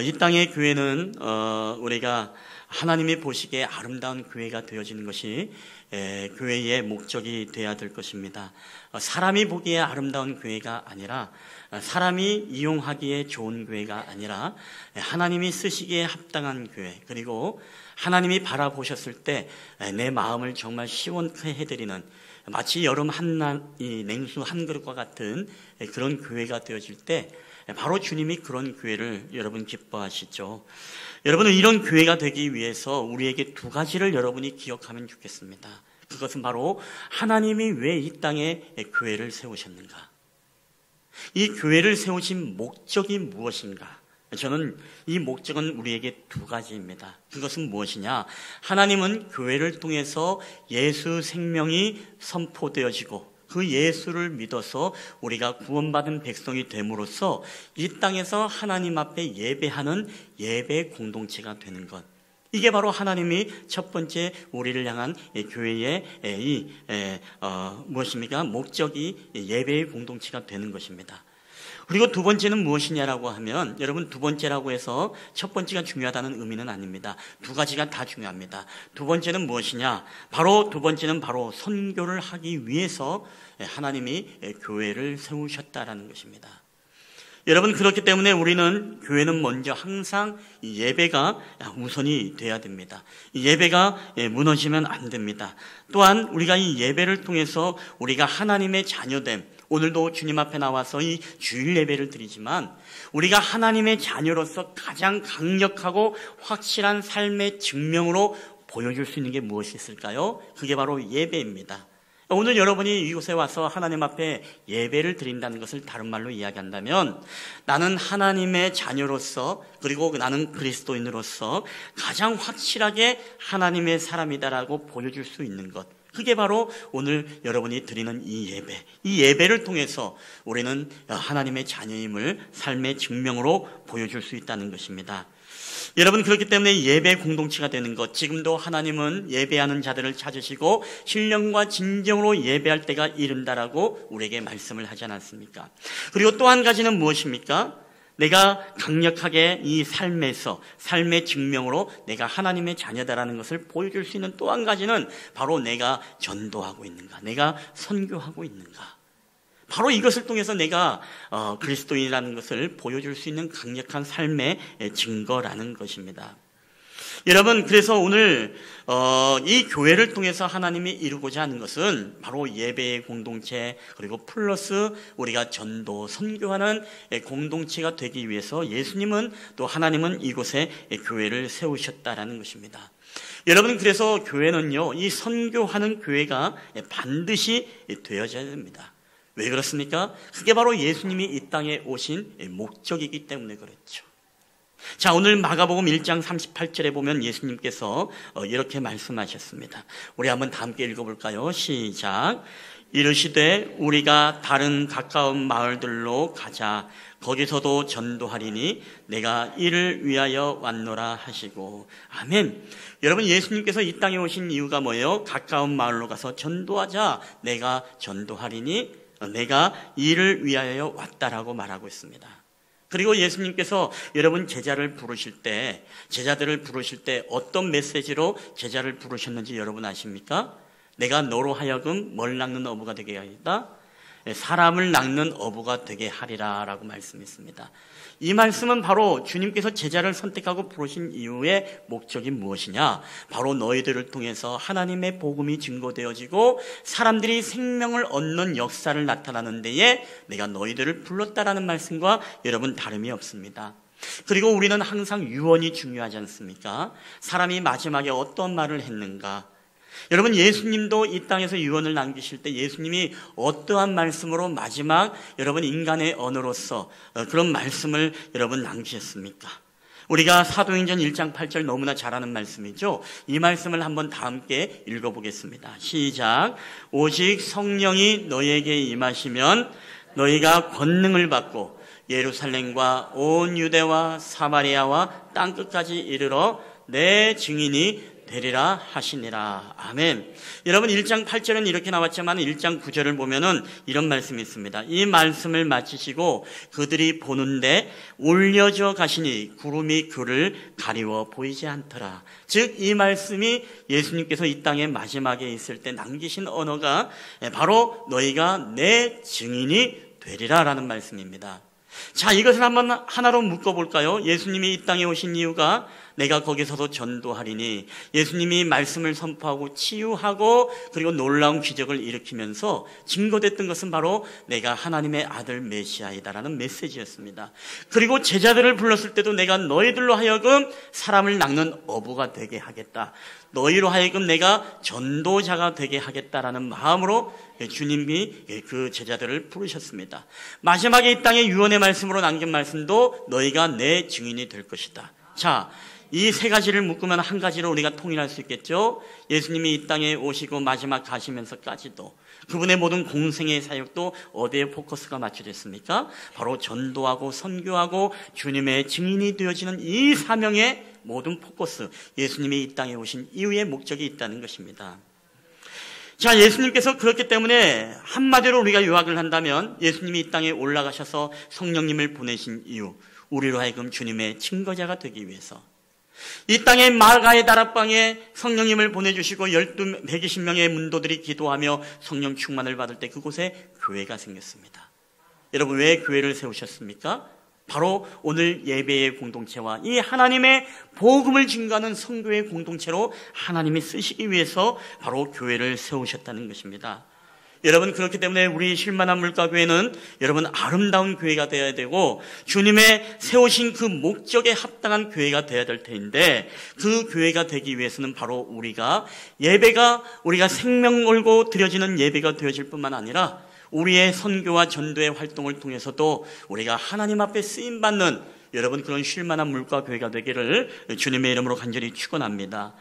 이 땅의 교회는 우리가 하나님이 보시기에 아름다운 교회가 되어지는 것이 교회의 목적이 되어야 될 것입니다. 사람이 보기에 아름다운 교회가 아니라, 사람이 이용하기에 좋은 교회가 아니라, 하나님이 쓰시기에 합당한 교회, 그리고 하나님이 바라보셨을 때 내 마음을 정말 시원케 해드리는, 마치 여름 이 냉수 한 그릇과 같은 그런 교회가 되어질 때 바로 주님이 그런 교회를 여러분 기뻐하시죠. 여러분은 이런 교회가 되기 위해서 우리에게 두 가지를 여러분이 기억하면 좋겠습니다. 그것은 바로 하나님이 왜 이 땅에 교회를 세우셨는가, 이 교회를 세우신 목적이 무엇인가. 저는 이 목적은 우리에게 두 가지입니다. 그것은 무엇이냐? 하나님은 교회를 통해서 예수 생명이 선포되어지고 그 예수를 믿어서 우리가 구원받은 백성이 됨으로써 이 땅에서 하나님 앞에 예배하는 예배 공동체가 되는 것, 이게 바로 하나님이 첫 번째 우리를 향한 교회의 무엇입니까? 목적이 예배의 공동체가 되는 것입니다. 그리고 두 번째는 무엇이냐라고 하면, 여러분, 두 번째라고 해서 첫 번째가 중요하다는 의미는 아닙니다. 두 가지가 다 중요합니다. 두 번째는 무엇이냐? 두 번째는 바로 선교를 하기 위해서 하나님이 교회를 세우셨다라는 것입니다. 여러분, 그렇기 때문에 우리는 교회는 먼저 항상 예배가 우선이 돼야 됩니다. 예배가 무너지면 안 됩니다. 또한 우리가 이 예배를 통해서 우리가 하나님의 자녀됨, 오늘도 주님 앞에 나와서 이 주일 예배를 드리지만 우리가 하나님의 자녀로서 가장 강력하고 확실한 삶의 증명으로 보여줄 수 있는 게 무엇이 있을까요? 그게 바로 예배입니다. 오늘 여러분이 이곳에 와서 하나님 앞에 예배를 드린다는 것을 다른 말로 이야기한다면, 나는 하나님의 자녀로서, 그리고 나는 그리스도인으로서 가장 확실하게 하나님의 사람이다라고 보여줄 수 있는 것, 그게 바로 오늘 여러분이 드리는 이 예배, 이 예배를 통해서 우리는 하나님의 자녀임을 삶의 증명으로 보여줄 수 있다는 것입니다. 여러분, 그렇기 때문에 예배 공동체가 되는 것, 지금도 하나님은 예배하는 자들을 찾으시고 신령과 진정으로 예배할 때가 이른다라고 우리에게 말씀을 하지 않았습니까? 그리고 또 한 가지는 무엇입니까? 내가 강력하게 이 삶의 증명으로 내가 하나님의 자녀다라는 것을 보여줄 수 있는 또 한 가지는 바로 내가 전도하고 있는가, 내가 선교하고 있는가. 바로 이것을 통해서 내가 그리스도인이라는 것을 보여줄 수 있는 강력한 삶의 증거라는 것입니다. 여러분, 그래서 오늘 이 교회를 통해서 하나님이 이루고자 하는 것은 바로 예배의 공동체, 그리고 플러스 우리가 전도, 선교하는 공동체가 되기 위해서 예수님은, 또 하나님은 이곳에 교회를 세우셨다라는 것입니다. 여러분, 그래서 교회는요, 이 선교하는 교회가 반드시 되어져야 됩니다. 왜 그렇습니까? 그게 바로 예수님이 이 땅에 오신 목적이기 때문에 그렇죠. 자, 오늘 마가복음 1장 38절에 보면 예수님께서 이렇게 말씀하셨습니다. 우리 한번 다 함께 읽어볼까요? 시작. 이르시되 우리가 다른 가까운 마을들로 가자. 거기서도 전도하리니 내가 이를 위하여 왔노라 하시고. 아멘. 여러분, 예수님께서 이 땅에 오신 이유가 뭐예요? 가까운 마을로 가서 전도하자. 내가 전도하리니 내가 이를 위하여 왔다라고 말하고 있습니다. 그리고 예수님께서 여러분 제자들을 부르실 때 어떤 메시지로 제자를 부르셨는지 여러분 아십니까? 내가 너로 하여금 뭘 낚는 어부가 되게 하리라, 사람을 낚는 어부가 되게 하리라 라고 말씀했습니다. 이 말씀은 바로 주님께서 제자를 선택하고 부르신 이유의 목적이 무엇이냐? 바로 너희들을 통해서 하나님의 복음이 증거되어지고 사람들이 생명을 얻는 역사를 나타나는 데에 내가 너희들을 불렀다라는 말씀과 여러분 다름이 없습니다. 그리고 우리는 항상 유언이 중요하지 않습니까? 사람이 마지막에 어떤 말을 했는가? 여러분, 예수님도 이 땅에서 유언을 남기실 때 예수님이 어떠한 말씀으로 마지막 여러분 인간의 언어로서 그런 말씀을 여러분 남기셨습니까? 우리가 사도행전 1장 8절 너무나 잘 아는 말씀이죠. 이 말씀을 한번 다 함께 읽어보겠습니다. 시작. 오직 성령이 너희에게 임하시면 너희가 권능을 받고 예루살렘과 온 유대와 사마리아와 땅끝까지 이르러 내 증인이 되리라 하시니라. 아멘. 여러분 1장 8절은 이렇게 나왔지만 1장 9절을 보면은 이런 말씀이 있습니다. 이 말씀을 마치시고 그들이 보는데 올려져 가시니 구름이 그를 가리워 보이지 않더라. 즉 이 말씀이 예수님께서 이 땅의 마지막에 있을 때 남기신 언어가 바로 너희가 내 증인이 되리라 라는 말씀입니다. 자, 이것을 한번 하나로 묶어볼까요? 예수님이 이 땅에 오신 이유가 내가 거기서도 전도하리니, 예수님이 말씀을 선포하고 치유하고 그리고 놀라운 기적을 일으키면서 증거됐던 것은 바로 내가 하나님의 아들 메시아이다라는 메시지였습니다. 그리고 제자들을 불렀을 때도 내가 너희들로 하여금 사람을 낚는 어부가 되게 하겠다, 너희로 하여금 내가 전도자가 되게 하겠다라는 마음으로 주님이 그 제자들을 부르셨습니다. 마지막에 이 땅에 유언의 말씀으로 남긴 말씀도 너희가 내 증인이 될 것이다. 자, 이 세 가지를 묶으면 한 가지로 우리가 통일할 수 있겠죠. 예수님이 이 땅에 오시고 마지막 가시면서까지도 그분의 모든 공생의 사역도 어디에 포커스가 맞춰졌습니까? 바로 전도하고 선교하고 주님의 증인이 되어지는 이 사명의 모든 포커스, 예수님이 이 땅에 오신 이유의 목적이 있다는 것입니다. 자, 예수님께서 그렇기 때문에 한마디로 우리가 요약을 한다면 예수님이 이 땅에 올라가셔서 성령님을 보내신 이유, 우리로 하여금 주님의 증거자가 되기 위해서, 이 땅의 마가의 다락방에 성령님을 보내주시고 120명의 문도들이 기도하며 성령 충만을 받을 때 그곳에 교회가 생겼습니다. 여러분, 왜 교회를 세우셨습니까? 바로 오늘 예배의 공동체와 이 하나님의 복음을 증거하는 선교의 공동체로 하나님이 쓰시기 위해서 바로 교회를 세우셨다는 것입니다. 여러분, 그렇기 때문에 우리 쉴만한 물가교회는 여러분 아름다운 교회가 되어야 되고 주님의 세우신 그 목적에 합당한 교회가 되어야 될 텐데, 그 교회가 되기 위해서는 바로 우리가 우리가 생명 걸고 드려지는 예배가 되어질 뿐만 아니라 우리의 선교와 전도의 활동을 통해서도 우리가 하나님 앞에 쓰임받는 여러분 그런 쉴만한 물가교회가 되기를 주님의 이름으로 간절히 축원합니다.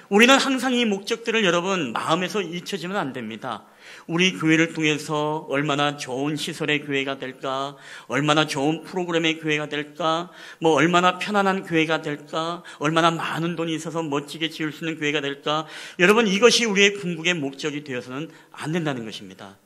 우리는 항상 이 목적들을 여러분 마음에서 잊혀지면 안 됩니다. 우리 교회를 통해서 얼마나 좋은 시설의 교회가 될까, 얼마나 좋은 프로그램의 교회가 될까, 얼마나 편안한 교회가 될까, 얼마나 많은 돈이 있어서 멋지게 지을 수 있는 교회가 될까, 여러분 이것이 우리의 궁극의 목적이 되어서는 안 된다는 것입니다.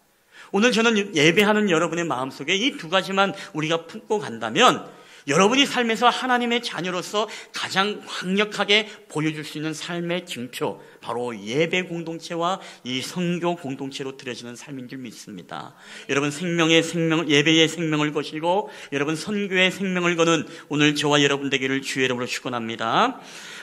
오늘 저는 예배하는 여러분의 마음속에 이 두 가지만 우리가 품고 간다면 여러분이 삶에서 하나님의 자녀로서 가장 강력하게 보여줄 수 있는 삶의 증표, 바로 예배 공동체와 이 선교 공동체로 드려지는 삶인 줄 믿습니다. 여러분 예배의 생명을 거시고 여러분 선교의 생명을 거는 오늘 저와 여러분 되기를 주의 이름으로 축원합니다.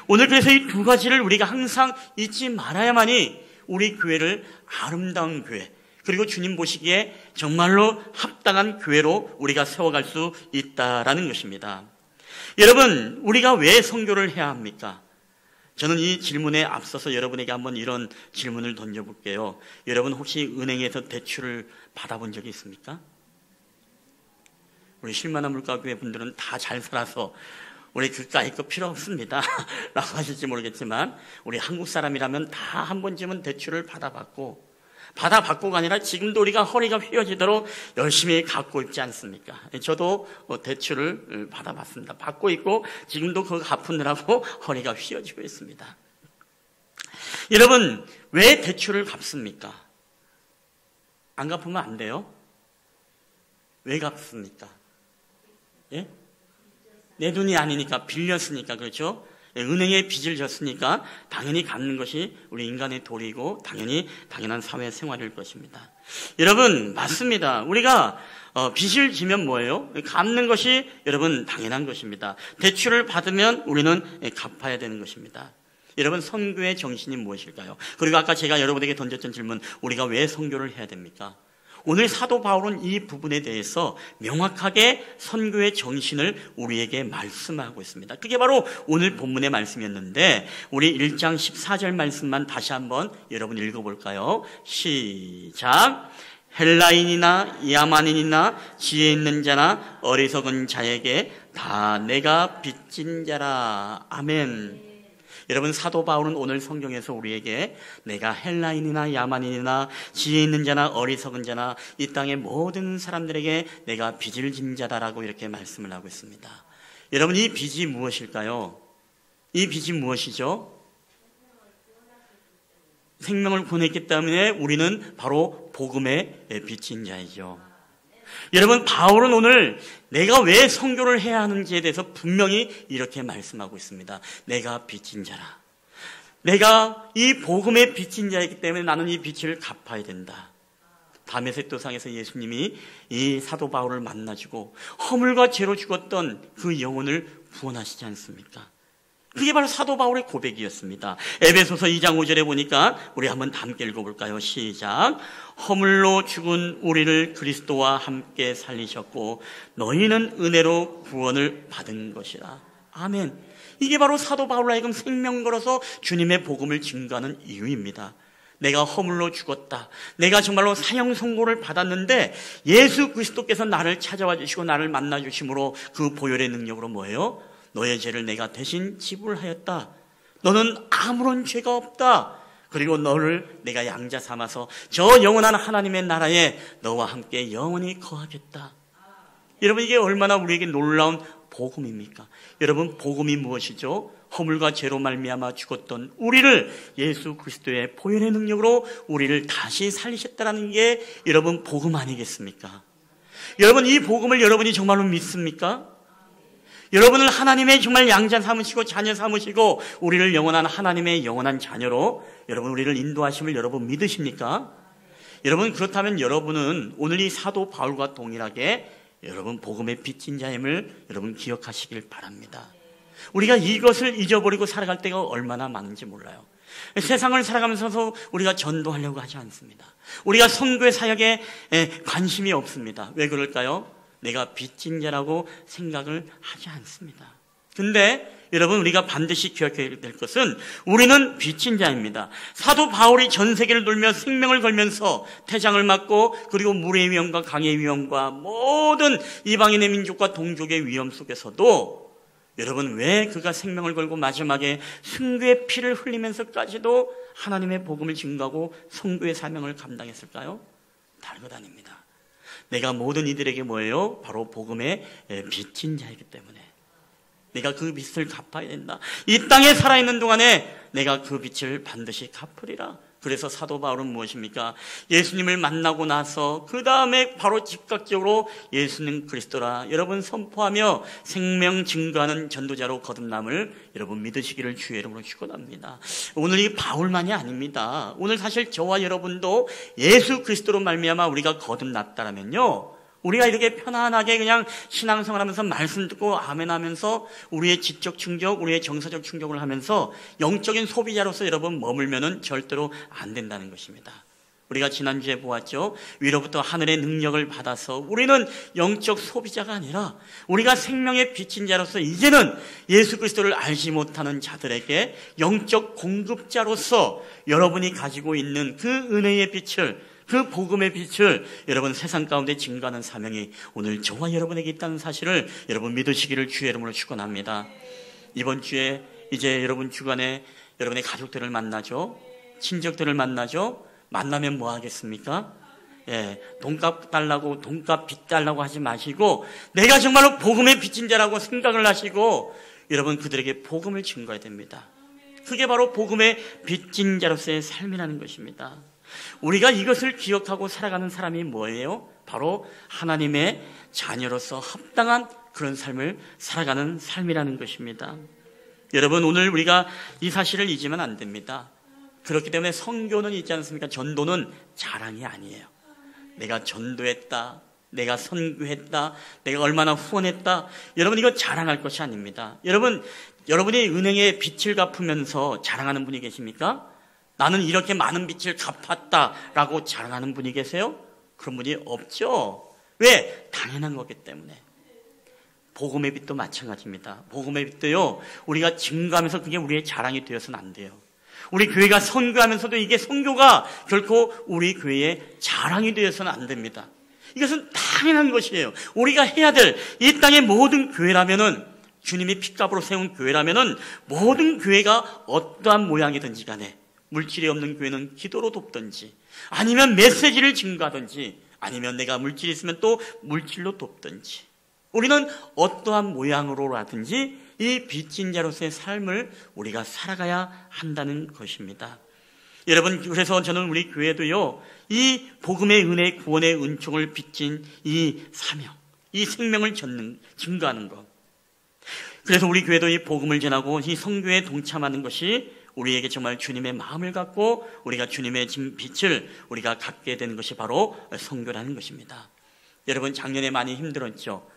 오늘 그래서 이 두 가지를 우리가 항상 잊지 말아야만이 우리 교회를 아름다운 교회, 그리고 주님 보시기에 정말로 합당한 교회로 우리가 세워갈 수 있다라는 것입니다. 여러분, 우리가 왜 선교를 해야 합니까? 저는 이 질문에 앞서서 여러분에게 한번 이런 질문을 던져볼게요. 여러분 혹시 은행에서 대출을 받아본 적이 있습니까? 우리 쉴만한 물가교회 분들은 다 잘 살아서 우리 그까이 거 필요 없습니다 라고 하실지 모르겠지만, 우리 한국 사람이라면 다 한 번쯤은 대출을 받아봤고가 아니라 지금도 우리가 허리가 휘어지도록 열심히 갖고 있지 않습니까? 저도 대출을 받아봤습니다. 받고 있고 지금도 그거 갚으느라고 허리가 휘어지고 있습니다. 여러분, 왜 대출을 갚습니까? 안 갚으면 안 돼요? 왜 갚습니까? 예? 내 돈이 아니니까, 빌렸으니까, 그렇죠? 은행에 빚을 졌으니까 당연히 갚는 것이 우리 인간의 도리이고 당연한 사회생활일 것입니다. 여러분, 맞습니다. 우리가 빚을 지면 뭐예요? 갚는 것이 여러분 당연한 것입니다. 대출을 받으면 우리는 갚아야 되는 것입니다. 여러분, 선교의 정신이 무엇일까요? 그리고 아까 제가 여러분에게 던졌던 질문, 우리가 왜 선교를 해야 됩니까? 오늘 사도 바울은 이 부분에 대해서 명확하게 선교의 정신을 우리에게 말씀하고 있습니다. 그게 바로 오늘 본문의 말씀이었는데, 우리 1장 14절 말씀만 다시 한번 여러분 읽어볼까요? 시작. 헬라인이나 야만인이나 지혜 있는 자나 어리석은 자에게 다 내가 빚진 자라. 아멘. 여러분, 사도 바울은 오늘 성경에서 우리에게 내가 헬라인이나 야만인이나 지혜 있는 자나 어리석은 자나 이 땅의 모든 사람들에게 내가 빚을 진 자다라고 이렇게 말씀을 하고 있습니다. 여러분, 이 빚이 무엇일까요? 이 빚이 무엇이죠? 생명을 보냈기 때문에 우리는 바로 복음의 빛인 자이죠. 여러분, 바울은 오늘 내가 왜 선교를 해야 하는지에 대해서 분명히 이렇게 말씀하고 있습니다. 내가 빛인 자라. 내가 이 복음의 빛인 자이기 때문에 나는 이 빛을 갚아야 된다. 다메섹 도상에서 예수님이 이 사도 바울을 만나주고 허물과 죄로 죽었던 그 영혼을 구원하시지 않습니까? 그게 바로 사도 바울의 고백이었습니다. 에베소서 2장 5절에 보니까 우리 한번 함께 읽어볼까요? 시작. 허물로 죽은 우리를 그리스도와 함께 살리셨고 너희는 은혜로 구원을 받은 것이라. 아멘. 이게 바로 사도 바울로 하여금 생명 걸어서 주님의 복음을 증거하는 이유입니다. 내가 허물로 죽었다. 내가 정말로 사형 선고를 받았는데 예수 그리스도께서 나를 찾아와 주시고 나를 만나 주심으로 그 보혈의 능력으로 뭐예요? 너의 죄를 내가 대신 지불하였다. 너는 아무런 죄가 없다. 그리고 너를 내가 양자 삼아서 저 영원한 하나님의 나라에 너와 함께 영원히 거하겠다. 여러분, 이게 얼마나 우리에게 놀라운 복음입니까? 여러분, 복음이 무엇이죠? 허물과 죄로 말미암아 죽었던 우리를 예수 그리스도의 보혈의 능력으로 우리를 다시 살리셨다는 게 여러분 복음 아니겠습니까? 여러분, 이 복음을 여러분이 정말로 믿습니까? 여러분을 하나님의 정말 양자 삼으시고 자녀 삼으시고 우리를 영원한 하나님의 영원한 자녀로 여러분 우리를 인도하심을 여러분 믿으십니까? 여러분, 그렇다면 여러분은 오늘 이 사도 바울과 동일하게 여러분 복음의 빛인 자임을 여러분 기억하시길 바랍니다. 우리가 이것을 잊어버리고 살아갈 때가 얼마나 많은지 몰라요. 세상을 살아가면서도 우리가 전도하려고 하지 않습니다. 우리가 선교의 사역에 관심이 없습니다. 왜 그럴까요? 내가 빚진 자라고 생각을 하지 않습니다. 근데 여러분, 우리가 반드시 기억해야 될 것은 우리는 빚진 자입니다. 사도 바울이 전 세계를 돌며 생명을 걸면서 태장을 맞고 그리고 물의 위험과 강의 위험과 모든 이방인의 민족과 동족의 위험 속에서도 여러분, 왜 그가 생명을 걸고 마지막에 순교의 피를 흘리면서까지도 하나님의 복음을 증거하고 선교의 사명을 감당했을까요? 다른 것 아닙니다. 내가 모든 이들에게 뭐예요? 바로 복음의 빚진 자이기 때문에 내가 그 빚을 갚아야 된다. 이 땅에 살아있는 동안에 내가 그 빚을 반드시 갚으리라. 그래서 사도 바울은 무엇입니까? 예수님을 만나고 나서 그 다음에 바로 즉각적으로 예수님 그리스도라 여러분 선포하며 생명 증거하는 전도자로 거듭남을 여러분 믿으시기를 주의 이름으로 축원합니다. 오늘 이 바울만이 아닙니다. 오늘 사실 저와 여러분도 예수 그리스도로 말미암아 우리가 거듭났다라면요, 우리가 이렇게 편안하게 그냥 신앙생활 하면서 말씀 듣고 아멘 하면서 우리의 지적 충족, 우리의 정서적 충족을 하면서 영적인 소비자로서 여러분 머물면은 절대로 안 된다는 것입니다. 우리가 지난주에 보았죠. 위로부터 하늘의 능력을 받아서 우리는 영적 소비자가 아니라 우리가 생명의 빛인 자로서 이제는 예수 그리스도를 알지 못하는 자들에게 영적 공급자로서 여러분이 가지고 있는 그 은혜의 빛을, 그 복음의 빛을 여러분 세상 가운데 증거하는 사명이 오늘 저와 여러분에게 있다는 사실을 여러분 믿으시기를 주의 이름으로 축원합니다. 이번 주에 이제 여러분 주간에 여러분의 가족들을 만나죠. 친척들을 만나죠. 만나면 뭐 하겠습니까? 돈값 달라고 돈값 빚 달라고 하지 마시고 내가 정말로 복음의 빚진 자라고 생각을 하시고 여러분 그들에게 복음을 증거해야 됩니다. 그게 바로 복음의 빚진 자로서의 삶이라는 것입니다. 우리가 이것을 기억하고 살아가는 사람이 뭐예요? 바로 하나님의 자녀로서 합당한 그런 삶을 살아가는 삶이라는 것입니다. 여러분, 오늘 우리가 이 사실을 잊으면 안 됩니다. 그렇기 때문에 선교는 있지 않습니까? 전도는 자랑이 아니에요. 내가 전도했다, 내가 선교했다, 내가 얼마나 후원했다, 여러분 이거 자랑할 것이 아닙니다. 여러분이 은행에 빚을 갚으면서 자랑하는 분이 계십니까? 나는 이렇게 많은 빚을 갚았다라고 자랑하는 분이 계세요? 그런 분이 없죠. 왜? 당연한 거기 때문에. 복음의 빚도 마찬가지입니다. 복음의 빚도요, 우리가 증거하면서 그게 우리의 자랑이 되어서는 안 돼요. 우리 교회가 선교하면서도 이게 선교가 결코 우리 교회의 자랑이 되어서는 안 됩니다. 이것은 당연한 것이에요. 우리가 해야 될 이 땅의 모든 교회라면은, 주님이 핏값으로 세운 교회라면은 모든 교회가 어떠한 모양이든지 간에 물질이 없는 교회는 기도로 돕든지 아니면 메시지를 증거하든지 아니면 내가 물질이 있으면 또 물질로 돕든지 우리는 어떠한 모양으로라든지 이 빚진 자로서의 삶을 우리가 살아가야 한다는 것입니다. 여러분, 그래서 저는 우리 교회도요, 이 복음의 은혜, 구원의 은총을 빚진 이 사명, 이 생명을 증거하는 것. 그래서 우리 교회도 이 복음을 전하고 이 선교에 동참하는 것이 우리에게 정말 주님의 마음을 갖고 우리가 주님의 빛을 우리가 갖게 되는 것이 바로 선교라는 것입니다. 여러분, 작년에 많이 힘들었죠.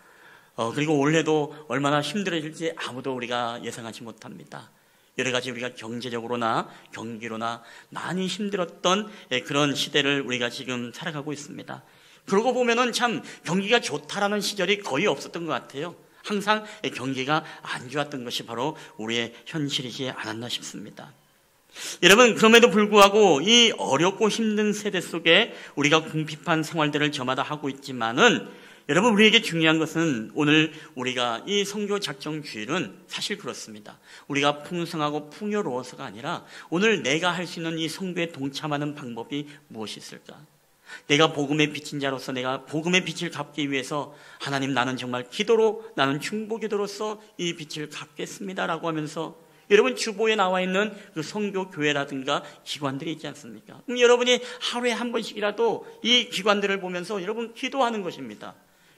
그리고 올해도 얼마나 힘들어질지 아무도 우리가 예상하지 못합니다. 여러 가지 우리가 경제적으로나 경기로나 많이 힘들었던 그런 시대를 우리가 지금 살아가고 있습니다. 그러고 보면은 참 경기가 좋다라는 시절이 거의 없었던 것 같아요. 항상 경기가 안 좋았던 것이 바로 우리의 현실이지 않았나 싶습니다. 여러분, 그럼에도 불구하고 이 어렵고 힘든 세대 속에 우리가 궁핍한 생활들을 저마다 하고 있지만은 여러분, 우리에게 중요한 것은 오늘 우리가 이 선교 작정 주일은 사실 그렇습니다. 우리가 풍성하고 풍요로워서가 아니라 오늘 내가 할 수 있는 이 선교에 동참하는 방법이 무엇이 있을까? 내가 복음의 빛인 자로서 내가 복음의 빛을 갚기 위해서 하나님, 나는 정말 기도로, 나는 중보기도로서 이 빛을 갚겠습니다라고 하면서 여러분, 주보에 나와 있는 그 선교 교회라든가 기관들이 있지 않습니까? 그럼 여러분이 하루에 한 번씩이라도 이 기관들을 보면서 여러분 기도하는 것입니다.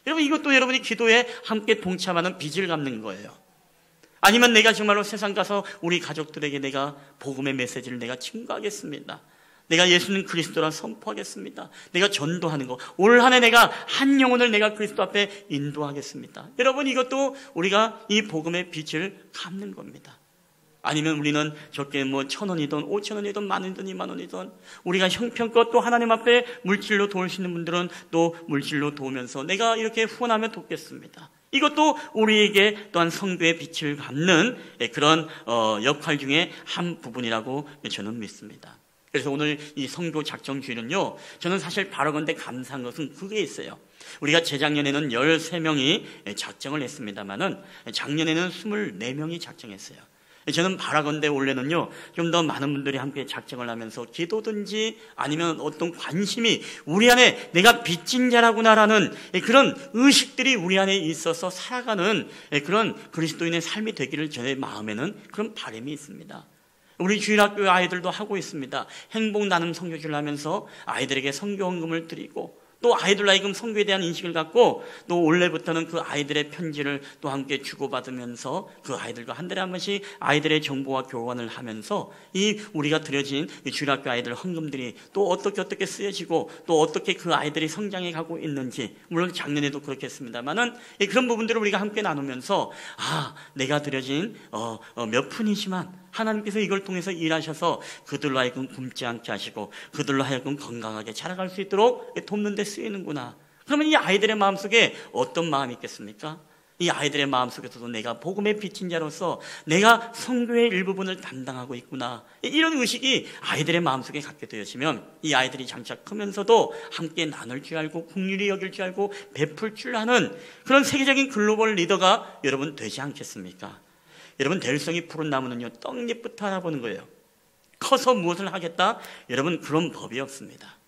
여러분, 이것도 여러분이 기도에 함께 동참하는 빚을 갚는 거예요. 아니면 내가 정말로 세상 가서 우리 가족들에게 내가 복음의 메시지를 내가 증거하겠습니다. 내가 예수는 그리스도라 선포하겠습니다. 내가 전도하는 거. 올 한 해 내가 한 영혼을 내가 그리스도 앞에 인도하겠습니다. 여러분, 이것도 우리가 이 복음의 빚을 갚는 겁니다. 아니면 우리는 적게 1,000원이든 5,000원이든 10,000원이든 20,000원이든 우리가 형편껏 또 하나님 앞에 물질로 도울 수 있는 분들은 또 물질로 도우면서 내가 이렇게 후원하며 돕겠습니다. 이것도 우리에게 또한 선교의 빛을 갚는 그런 역할 중에 한 부분이라고 저는 믿습니다. 그래서 오늘 이 선교 작정 주일은요, 저는 사실 바라건대 감사한 것은 그게 있어요. 우리가 재작년에는 13명이 작정을 했습니다만은 작년에는 24명이 작정했어요. 저는 바라건대 올해는요, 좀 더 많은 분들이 함께 작정을 하면서 기도든지 아니면 어떤 관심이 우리 안에 내가 빚진 자라구나라는 그런 의식들이 우리 안에 있어서 살아가는 그런 그리스도인의 삶이 되기를 저의 마음에는 그런 바람이 있습니다. 우리 주일학교 아이들도 하고 있습니다. 행복 나눔 선교주를 하면서 아이들에게 선교헌금을 드리고 또 아이들 하여금 선교에 대한 인식을 갖고 또 올해부터는 그 아이들의 편지를 또 함께 주고받으면서 그 아이들과 한 달에 한 번씩 아이들의 정보와 교환을 하면서 이 우리가 드려진 이 주일학교 아이들 헌금들이 또 어떻게 쓰여지고 또 어떻게 그 아이들이 성장해 가고 있는지, 물론 작년에도 그렇게 했습니다만은 그런 부분들을 우리가 함께 나누면서 내가 드려진 몇 푼이지만 하나님께서 이걸 통해서 일하셔서 그들로 하여금 굶지 않게 하시고 그들로 하여금 건강하게 자라갈 수 있도록 돕는 데 쓰이는구나. 그러면 이 아이들의 마음속에 어떤 마음이 있겠습니까? 이 아이들의 마음속에서도 내가 복음의 빛인 자로서 내가 선교의 일부분을 담당하고 있구나, 이런 의식이 아이들의 마음속에 갖게 되어지면 이 아이들이 장차 크면서도 함께 나눌 줄 알고 긍휼히 여길 줄 알고 베풀 줄 아는 그런 세계적인 글로벌 리더가 여러분 되지 않겠습니까? 여러분, 될성이 푸른 나무는요, 떡잎부터 알아보는 거예요. 커서 무엇을 하겠다? 여러분, 그런 법이 없습니다.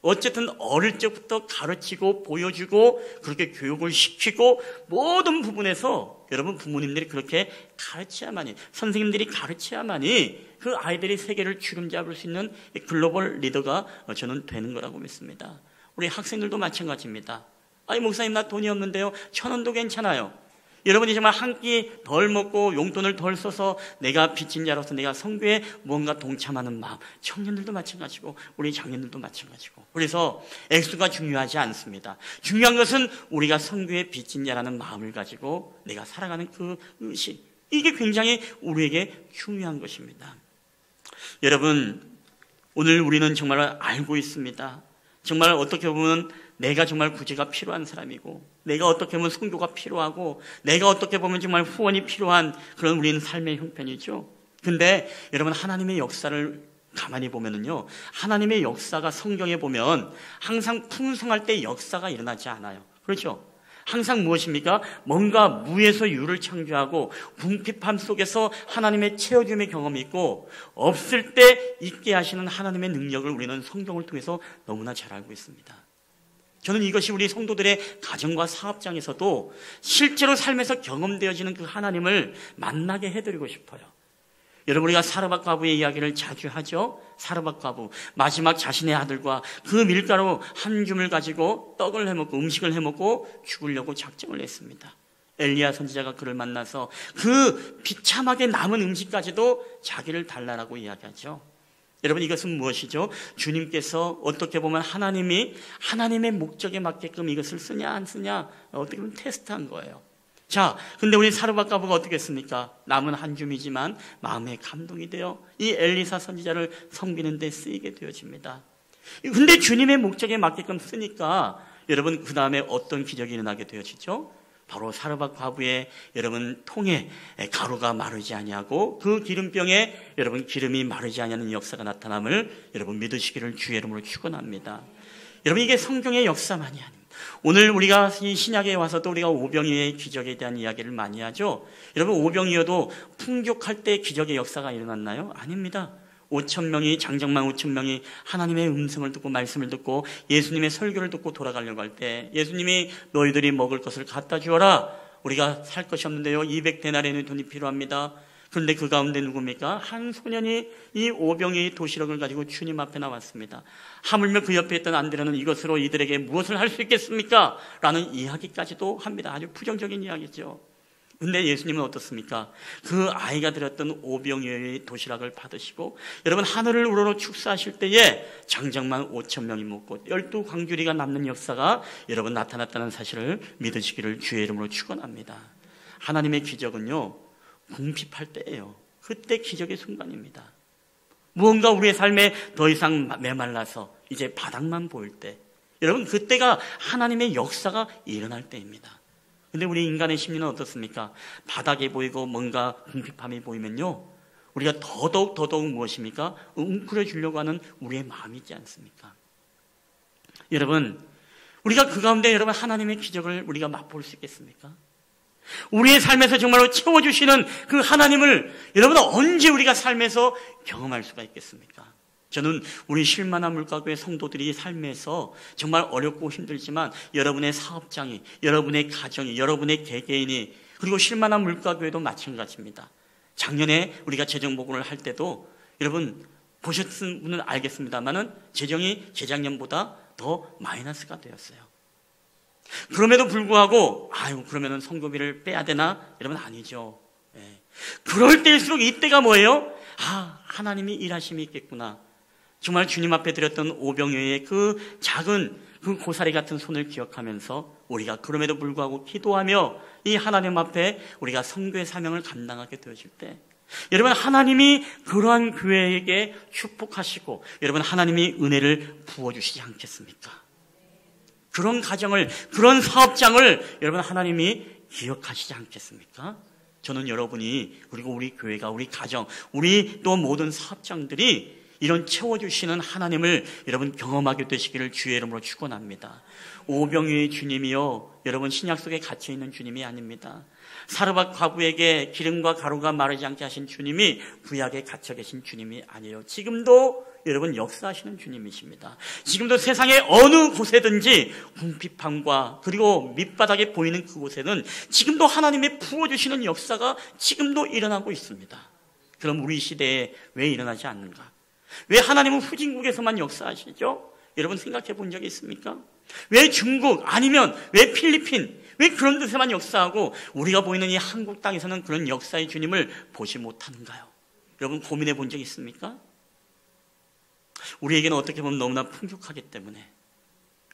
어쨌든 어릴 적부터 가르치고 보여주고 그렇게 교육을 시키고 모든 부분에서 여러분 부모님들이 그렇게 가르쳐야만이, 선생님들이 가르쳐야만이 그 아이들이 세계를 주름잡을 수 있는 글로벌 리더가 저는 되는 거라고 믿습니다. 우리 학생들도 마찬가지입니다. 아니, 목사님 나 돈이 없는데요. 1,000원도 괜찮아요. 여러분이 정말 한 끼 덜 먹고 용돈을 덜 써서 내가 빚진 자로서 내가 선교에 뭔가 동참하는 마음, 청년들도 마찬가지고 우리 장년들도 마찬가지고. 그래서 액수가 중요하지 않습니다. 중요한 것은 우리가 선교에 빚진 자라는 마음을 가지고 내가 살아가는 그 의식, 이게 굉장히 우리에게 중요한 것입니다. 여러분, 오늘 우리는 정말 알고 있습니다. 정말 어떻게 보면 내가 정말 구제가 필요한 사람이고, 내가 어떻게 보면 선교가 필요하고, 내가 어떻게 보면 정말 후원이 필요한 그런 우리는 삶의 형편이죠. 근데 여러분, 하나님의 역사를 가만히 보면은요, 하나님의 역사가 성경에 보면 항상 풍성할 때 역사가 일어나지 않아요. 그렇죠? 항상 무엇입니까? 뭔가 무에서 유를 창조하고 궁핍함 속에서 하나님의 채워줌의 경험이 있고, 없을 때 있게 하시는 하나님의 능력을 우리는 성경을 통해서 너무나 잘 알고 있습니다. 저는 이것이 우리 성도들의 가정과 사업장에서도 실제로 삶에서 경험되어지는 그 하나님을 만나게 해드리고 싶어요. 여러분, 우리가 사르밧 과부의 이야기를 자주 하죠. 사르밧 과부, 마지막 자신의 아들과 그 밀가루 한 줌을 가지고 떡을 해먹고 음식을 해먹고 죽으려고 작정을 했습니다. 엘리야 선지자가 그를 만나서 그 비참하게 남은 음식까지도 자기를 달라라고 이야기하죠. 여러분, 이것은 무엇이죠? 주님께서 어떻게 보면 하나님의 목적에 맞게끔 이것을 쓰냐 안 쓰냐 어떻게 보면 테스트한 거예요. 자, 근데 우리 사르밧 과부가 어떻게 했습니까? 남은 한 줌이지만 마음에 감동이 되어 이 엘리사 선지자를 섬기는 데 쓰이게 되어집니다. 근데 주님의 목적에 맞게끔 쓰니까 여러분, 그 다음에 어떤 기적이 일어나게 되어지죠? 바로 사르밧 과부의 여러분 통에 가루가 마르지 아니하고 그 기름병에 여러분 기름이 마르지 아니하는 역사가 나타남을 여러분 믿으시기를 주의 이름으로 축원합니다. 여러분, 이게 성경의 역사만이 아닙니다. 오늘 우리가 이 신약에 와서도 우리가 오병이어의 기적에 대한 이야기를 많이 하죠. 여러분, 오병이어도 풍족할 때 기적의 역사가 일어났나요? 아닙니다. 5,000명이, 장정만 5,000명이 하나님의 음성을 듣고 말씀을 듣고 예수님의 설교를 듣고 돌아가려고 할 때 예수님이 너희들이 먹을 것을 갖다 주어라. 우리가 살 것이 없는데요, 200데나리온의 돈이 필요합니다. 그런데 그 가운데 누굽니까? 한 소년이 이 오병이의 도시락을 가지고 주님 앞에 나왔습니다. 하물며 그 옆에 있던 안드레는 이것으로 이들에게 무엇을 할 수 있겠습니까? 라는 이야기까지도 합니다. 아주 부정적인 이야기죠. 근데 예수님은 어떻습니까? 그 아이가 드렸던 오병이어의 도시락을 받으시고 여러분, 하늘을 우러러 축사하실 때에 장정만 5,000명이 먹고 12광주리가 남는 역사가 여러분 나타났다는 사실을 믿으시기를 주의 이름으로 축원합니다. 하나님의 기적은요, 궁핍할 때예요. 그때 기적의 순간입니다. 무언가 우리의 삶에 더 이상 메말라서 이제 바닥만 보일 때, 여러분, 그때가 하나님의 역사가 일어날 때입니다. 근데 우리 인간의 심리는 어떻습니까? 바닥에 보이고 뭔가 궁핍함이 보이면요, 우리가 더더욱 무엇입니까? 웅크려 주려고 하는 우리의 마음이 있지 않습니까? 여러분, 우리가 그 가운데 여러분 하나님의 기적을 우리가 맛볼 수 있겠습니까? 우리의 삶에서 정말로 채워주시는 그 하나님을 여러분 언제 우리가 삶에서 경험할 수가 있겠습니까? 저는 우리 실만한 물가교회 성도들이 삶에서 정말 어렵고 힘들지만 여러분의 사업장이, 여러분의 가정이, 여러분의 개개인이, 그리고 실만한 물가교회도 마찬가지입니다. 작년에 우리가 재정복원을 할 때도 여러분 보셨은 분은 알겠습니다만은 재정이 재작년보다 더 마이너스가 되었어요. 그럼에도 불구하고 그러면은 성교비를 빼야 되나? 여러분, 아니죠. 네. 그럴 때일수록 이때가 뭐예요? 하나님이 일하심이 있겠구나. 정말 주님 앞에 드렸던 오병이어의 그 작은 그 고사리 같은 손을 기억하면서 우리가 그럼에도 불구하고 기도하며 이 하나님 앞에 우리가 선교의 사명을 감당하게 되어질 때, 여러분, 하나님이 그러한 교회에게 축복하시고 여러분 하나님이 은혜를 부어주시지 않겠습니까? 그런 가정을, 그런 사업장을 여러분 하나님이 기억하시지 않겠습니까? 저는 여러분이, 그리고 우리 교회가, 우리 가정, 우리 또 모든 사업장들이 이런 채워주시는 하나님을 여러분 경험하게 되시기를 주의 이름으로 축원합니다. 오병이어의 주님이요, 여러분 신약 속에 갇혀있는 주님이 아닙니다. 사르밧 과부에게 기름과 가루가 마르지 않게 하신 주님이 구약에 갇혀 계신 주님이 아니에요. 지금도 여러분 역사하시는 주님이십니다. 지금도 세상의 어느 곳에든지 궁핍함과 그리고 밑바닥에 보이는 그곳에는 지금도 하나님의 부어주시는 역사가 지금도 일어나고 있습니다. 그럼 우리 시대에 왜 일어나지 않는가? 왜 하나님은 후진국에서만 역사하시죠? 여러분 생각해 본 적이 있습니까? 왜 중국, 아니면 왜 필리핀, 왜 그런 데서만 역사하고 우리가 보이는 이 한국 땅에서는 그런 역사의 주님을 보지 못하는가요? 여러분 고민해 본 적 있습니까? 우리에게는 어떻게 보면 너무나 풍족하기 때문에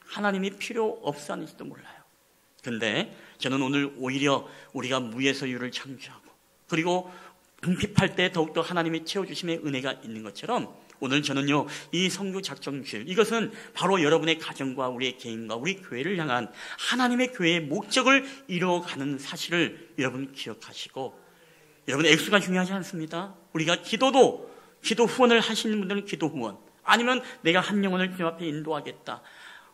하나님이 필요 없어 하는지도 몰라요. 근데 저는 오늘 오히려 우리가 무에서 유를 창조하고 그리고 궁핍할 때 더욱더 하나님이 채워주심의 은혜가 있는 것처럼 오늘 저는요, 이 선교 작정주일, 이것은 바로 여러분의 가정과 우리의 개인과 우리 교회를 향한 하나님의 교회의 목적을 이루어가는 사실을 여러분 기억하시고, 여러분 액수가 중요하지 않습니다. 우리가 기도 후원을 하시는 분들은 기도 후원, 아니면 내가 한 영혼을 주님 앞에 인도하겠다.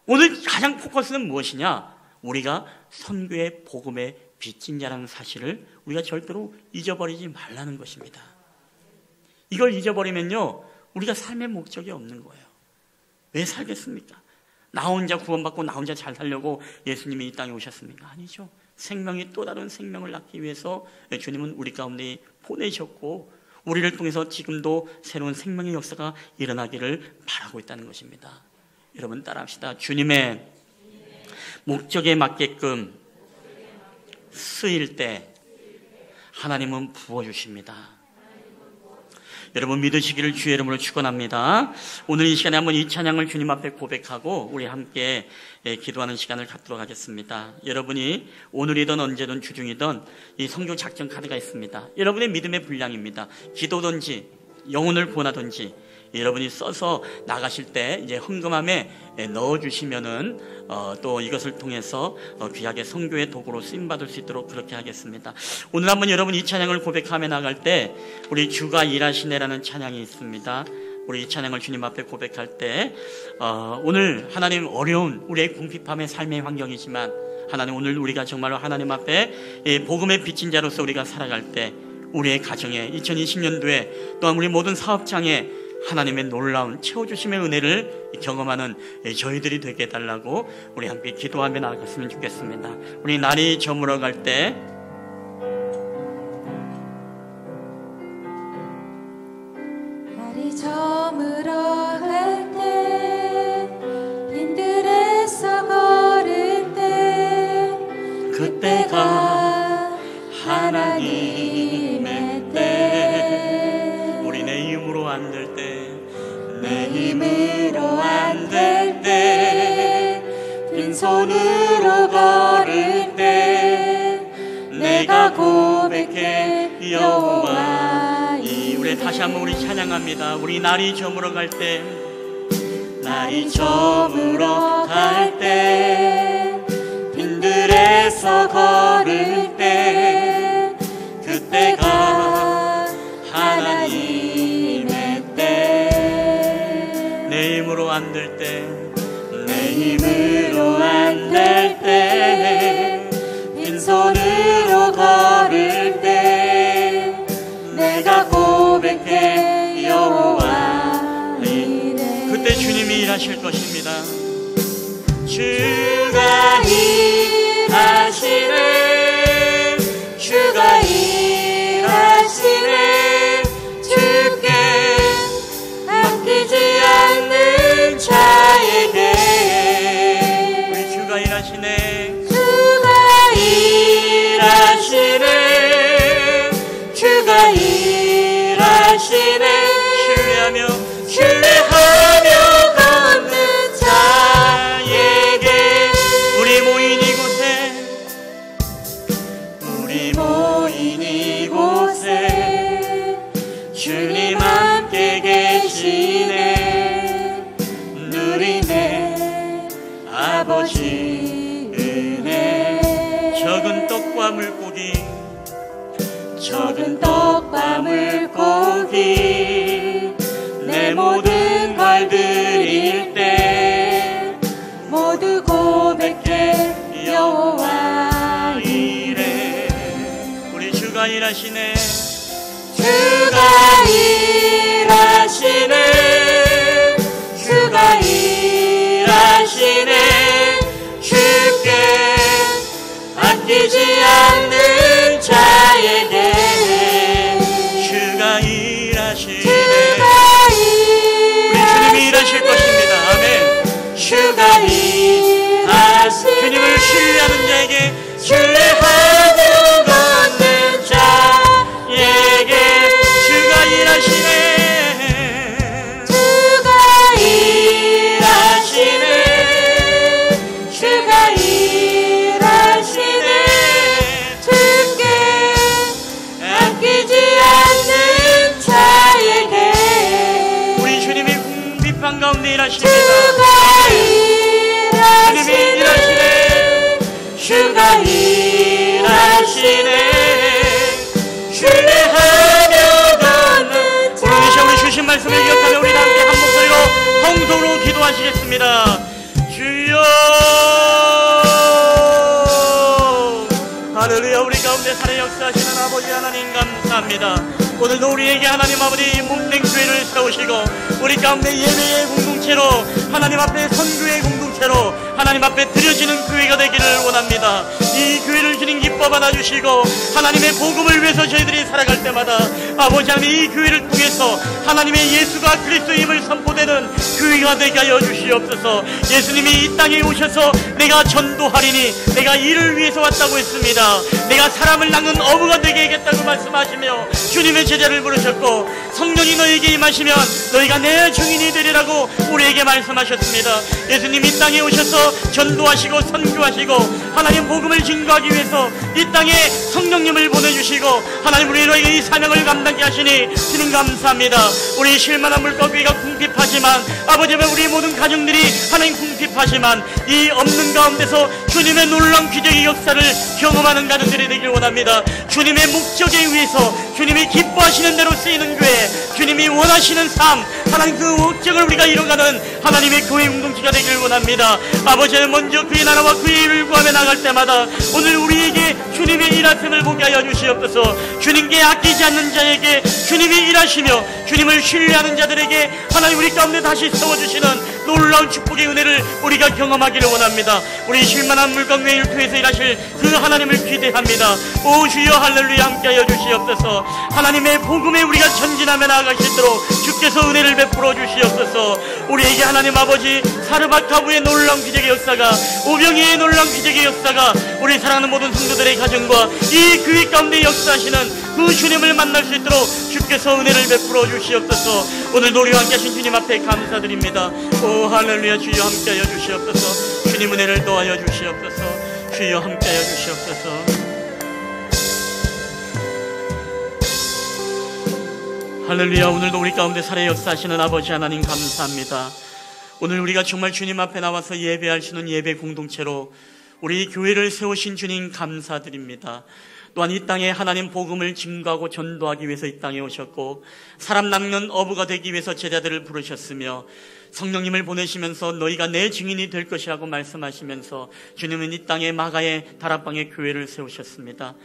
오늘 가장 포커스는 무엇이냐? 우리가 선교의 복음의 빚진 자라는 사실을 우리가 절대로 잊어버리지 말라는 것입니다. 이걸 잊어버리면요, 우리가 삶의 목적이 없는 거예요. 왜 살겠습니까? 나 혼자 구원받고 나 혼자 잘 살려고 예수님이 이 땅에 오셨습니까? 아니죠. 생명이 또 다른 생명을 낳기 위해서 주님은 우리 가운데 보내셨고, 우리를 통해서 지금도 새로운 생명의 역사가 일어나기를 바라고 있다는 것입니다. 여러분 따라합시다. 주님의 목적에 맞게끔 쓰일 때 하나님은 부어주십니다. 여러분 믿으시기를 주의 이름으로 축원합니다. 오늘 이 시간에 한번 이 찬양을 주님 앞에 고백하고 우리 함께 기도하는 시간을 갖도록 하겠습니다. 여러분이 오늘이든 언제든 주중이든 이 성경 작전 카드가 있습니다. 여러분의 믿음의 분량입니다. 기도든지 영혼을 구원하든지 여러분이 써서 나가실 때 이제 헌금함에 넣어주시면은 또 이것을 통해서 귀하게 선교의 도구로 쓰임받을 수 있도록 그렇게 하겠습니다. 오늘 한번 여러분 이 찬양을 고백하며 나갈 때 우리 주가 일하시네라는 찬양이 있습니다. 우리 이 찬양을 주님 앞에 고백할 때 오늘 하나님 어려운 우리의 궁핍함의 삶의 환경이지만 하나님 오늘 우리가 정말로 하나님 앞에 복음의 빚진 자로서 우리가 살아갈 때 우리의 가정에 2020년도에 또한 우리 모든 사업장에 하나님의 놀라운 채워주심의 은혜를 경험하는 저희들이 되게 해달라고 우리 함께 기도하며 나아갔으면 좋겠습니다. 우리 날이 저물어 갈 때 날이 저물어 갈 때 빈들에서 걸을 때 그때가 하나님의 때 우리 내 힘으로 안 될 때 내 힘으로 안 될 때 빈손으로 걸을 때 내가 고백해 여호와 우리 다시 한번 우리 찬양합니다. 우리 날이 저물어 갈 때 날이 저물어 갈 때 빈들에서 걸을 때 그때가 하나님의 때 내 힘으로 안 될 때 내 힘으로 안 될 때 빈손으로 걸을 때 내가 고백해 여호와 이래 그때 주님이 일하실 것입니다. 주가 일하시네 주가 일하시네 주께 아끼지 않는 자에게 우리 주가 일하시네 주가 일하시네 주가 일하시네 신뢰하며 걷는 자에게 우리 모인 이곳에 주님 함께 계시네 누리네 아버지 은혜 적은 떡과 물고기 적은 떡과 물고기 내 모든 걸 드릴 때 모두 고백해 여호와 이래 우리 주가 일하시네 주가 일하시네 주가 일하시네 주께 아끼지 않는 자에게 주가 일하시네 주가 우리 주님이 일하실 것입니다. 아멘. 주가 일하시네 주님을 신뢰하는 자에게 신뢰하고 걷는 자에게 주가 일하시네 주가 일하시네 주가 일하시네 주께 아끼지 않는 자에게 우리 주님이 궁핍한 가운데 일하십니다. 주님이 일하시네 주가 일하시네 신뢰하며 걷는 오늘 이 시간 우리 주신 말씀을 기억하며 우리 함께 한 목소리로 통성으로 기도하시겠습니다. 주여 할렐루야. 우리 가운데 살아 역사하시는 아버지 하나님 감사합니다. 오늘도 우리에게 하나님 아버지 몸된 교회를 세우시고 우리 가운데 예배의 공동체 공동체로 하나님 앞에 선교의 공동체로 하나님 앞에 드려지는 교회가 되기를 원합니다. 이 교회를 주님 기뻐 받아주시고 하나님의 복음을 위해서 저희들이 살아갈 때마다 아버지 하나님 이 교회를 통해서 하나님의 예수가 그리스도임을 선포되는 교회가 되게 하여 주시옵소서. 예수님이 이 땅에 오셔서 내가 전도하리니 내가 이를 위해서 왔다고 했습니다. 내가 사람을 낚는 어부가 되게 하겠다고 말씀하시며 주님의 제자를 부르셨고 성령이 너에게 임하시면 너희가 내 증인이 되리라고 우리에게 말씀하셨습니다. 예수님이 이 땅에 오셔서 전도하시고 선교하시고 하나님 복음을 증거하기 위해서 이 땅에 성령님을 보내주시고 하나님 우리에게 이 사명을 감당케 하시니 주님 감사합니다. 우리 실만한 물고기가 궁핍하지만 아버지 우리 모든 가정들이 하나님 궁핍하지만 이 없는 가운데서 주님의 놀라운 기적의 역사를 경험하는 가정들이 되길 원합니다. 주님의 목적에 의해서 주님이 기뻐하시는 대로 쓰이는 교회, 주님이 원하시는 삶, 하나님 그 목적을 우리가 이뤄가는 하나님의 교회 공동체가 되길 원합니다. 아버지 먼저 그의 나라와 그의 일을 구하며 나갈 때마다 오늘 우리에게 주님의 일하심을 보게 하여 주시옵소서. 주님께 아끼지 않는 자에게 주님이 일하시며 주님을 신뢰하는 자들에게 하나님 우리 가운데 다시 세워주시는 놀라운 축복의 은혜를 우리가 경험하기를 원합니다. 우리 실만한 물광교회 일터에서 일하실 그 하나님을 기대합니다. 오 주여 할렐루야 함께하여 주시옵소서. 하나님의 복음에 우리가 전진하며 나아갈 수 있도록 주께서 은혜를 베풀어 주시옵소서. 우리에게 하나님 아버지 사르바카부의 놀라운 기적의 역사가 오병이의 놀라운 기적의 역사가 우리 사랑하는 모든 성도들의 가정과 이 교회 가운데 역사하시는 그 주님을 만날 수 있도록 주께서 은혜를 베풀어 주시옵소서. 오늘도 우리와 함께 하신 주님 앞에 감사드립니다. 오 할렐루야 주여 함께하여 주시옵소서. 주님 은혜를 도하여 주시옵소서. 주여 함께하여 주시옵소서. 할렐루야. 오늘도 우리 가운데 살아 역사하시는 아버지 하나님 감사합니다. 오늘 우리가 정말 주님 앞에 나와서 예배할 수 있는 예배 공동체로 우리 교회를 세우신 주님 감사드립니다. 또한 이 땅에 하나님 복음을 증거하고 전도하기 위해서 이 땅에 오셨고 사람 낚는 어부가 되기 위해서 제자들을 부르셨으며 성령님을 보내시면서 너희가 내 증인이 될 것이라고 말씀하시면서 주님은 이 땅에 마가의 다락방의 교회를 세우셨습니다.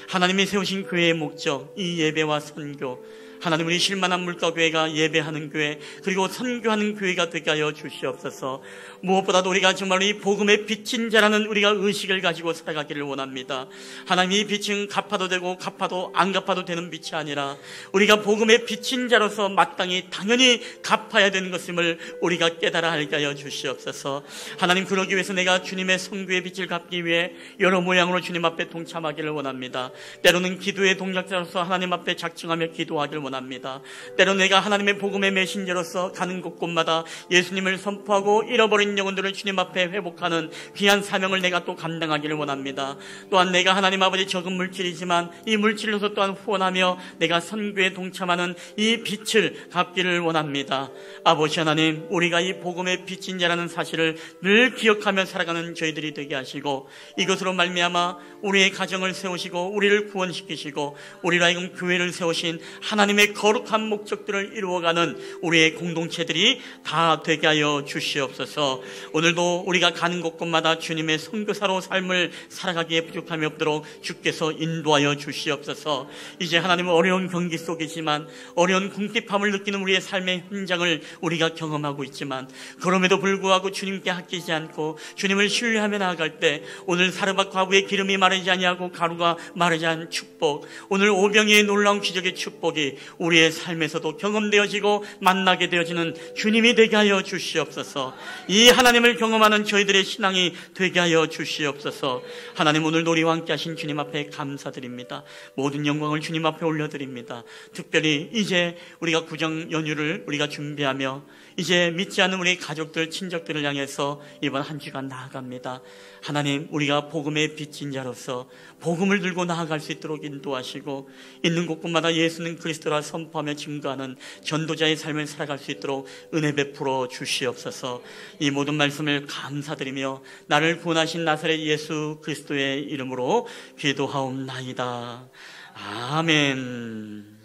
하나님이 세우신 교회의 목적, 이 예배와 선교, 하나님 우리 실만한 물가교회가 예배하는 교회 그리고 선교하는 교회가 되게 하여 주시옵소서. 무엇보다도 우리가 정말 이 복음의 빛인 자라는 우리가 의식을 가지고 살아가기를 원합니다. 하나님 이 빛은 갚아도 되고 갚아도 안 갚아도 되는 빛이 아니라 우리가 복음의 빛인 자로서 마땅히 당연히 갚아야 되는 것임을 우리가 깨달아 알게 하여 주시옵소서. 하나님 그러기 위해서 내가 주님의 성교의 빛을 갚기 위해 여러 모양으로 주님 앞에 동참하기를 원합니다. 때로는 기도의 동력자로서 하나님 앞에 작정하며 기도하기를 원합니다. 때로 내가 하나님의 복음의 메신저로서 가는 곳곳마다 예수님을 선포하고 잃어버린 영혼들을 주님 앞에 회복하는 귀한 사명을 내가 또 감당하기를 원합니다. 또한 내가 하나님 아버지 적은 물질이지만 이 물질로서 또한 후원하며 내가 선교에 동참하는 이 빛을 갚기를 원합니다. 아버지 하나님 우리가 이 복음의 빛인 자라는 사실을 늘 기억하며 살아가는 저희들이 되게 하시고 이것으로 말미암아 우리의 가정을 세우시고 우리를 구원시키시고 우리로 하여금 교회를 세우신 하나님의 거룩한 목적들을 이루어가는 우리의 공동체들이 다 되게 하여 주시옵소서. 오늘도 우리가 가는 곳곳마다 주님의 선교사로 삶을 살아가기에 부족함이 없도록 주께서 인도하여 주시옵소서. 이제 하나님은 어려운 경기 속이지만 어려운 궁핍함을 느끼는 우리의 삶의 현장을 우리가 경험하고 있지만 그럼에도 불구하고 주님께 아끼지 않고 주님을 신뢰하며 나아갈 때 오늘 사르밧 과부의 기름이 마르지 아니하고 가루가 마르지 않은 축복, 오늘 오병이의 놀라운 기적의 축복이 우리의 삶에서도 경험되어지고 만나게 되어지는 주님이 되게 하여 주시옵소서. 이 하나님을 경험하는 저희들의 신앙이 되게 하여 주시옵소서. 하나님 오늘도 우리와 함께 하신 주님 앞에 감사드립니다. 모든 영광을 주님 앞에 올려드립니다. 특별히 이제 우리가 구정 연휴를 우리가 준비하며 이제 믿지 않는 우리 가족들, 친족들을 향해서 이번 한 주간 나아갑니다. 하나님 우리가 복음의 빛인 자로서 복음을 들고 나아갈 수 있도록 인도하시고 있는 곳곳마다 예수는 그리스도라 선포하며 증거하는 전도자의 삶을 살아갈 수 있도록 은혜 베풀어 주시옵소서. 이 모든 말씀을 감사드리며 나를 구원하신 나사렛 예수 그리스도의 이름으로 기도하옵나이다. 아멘.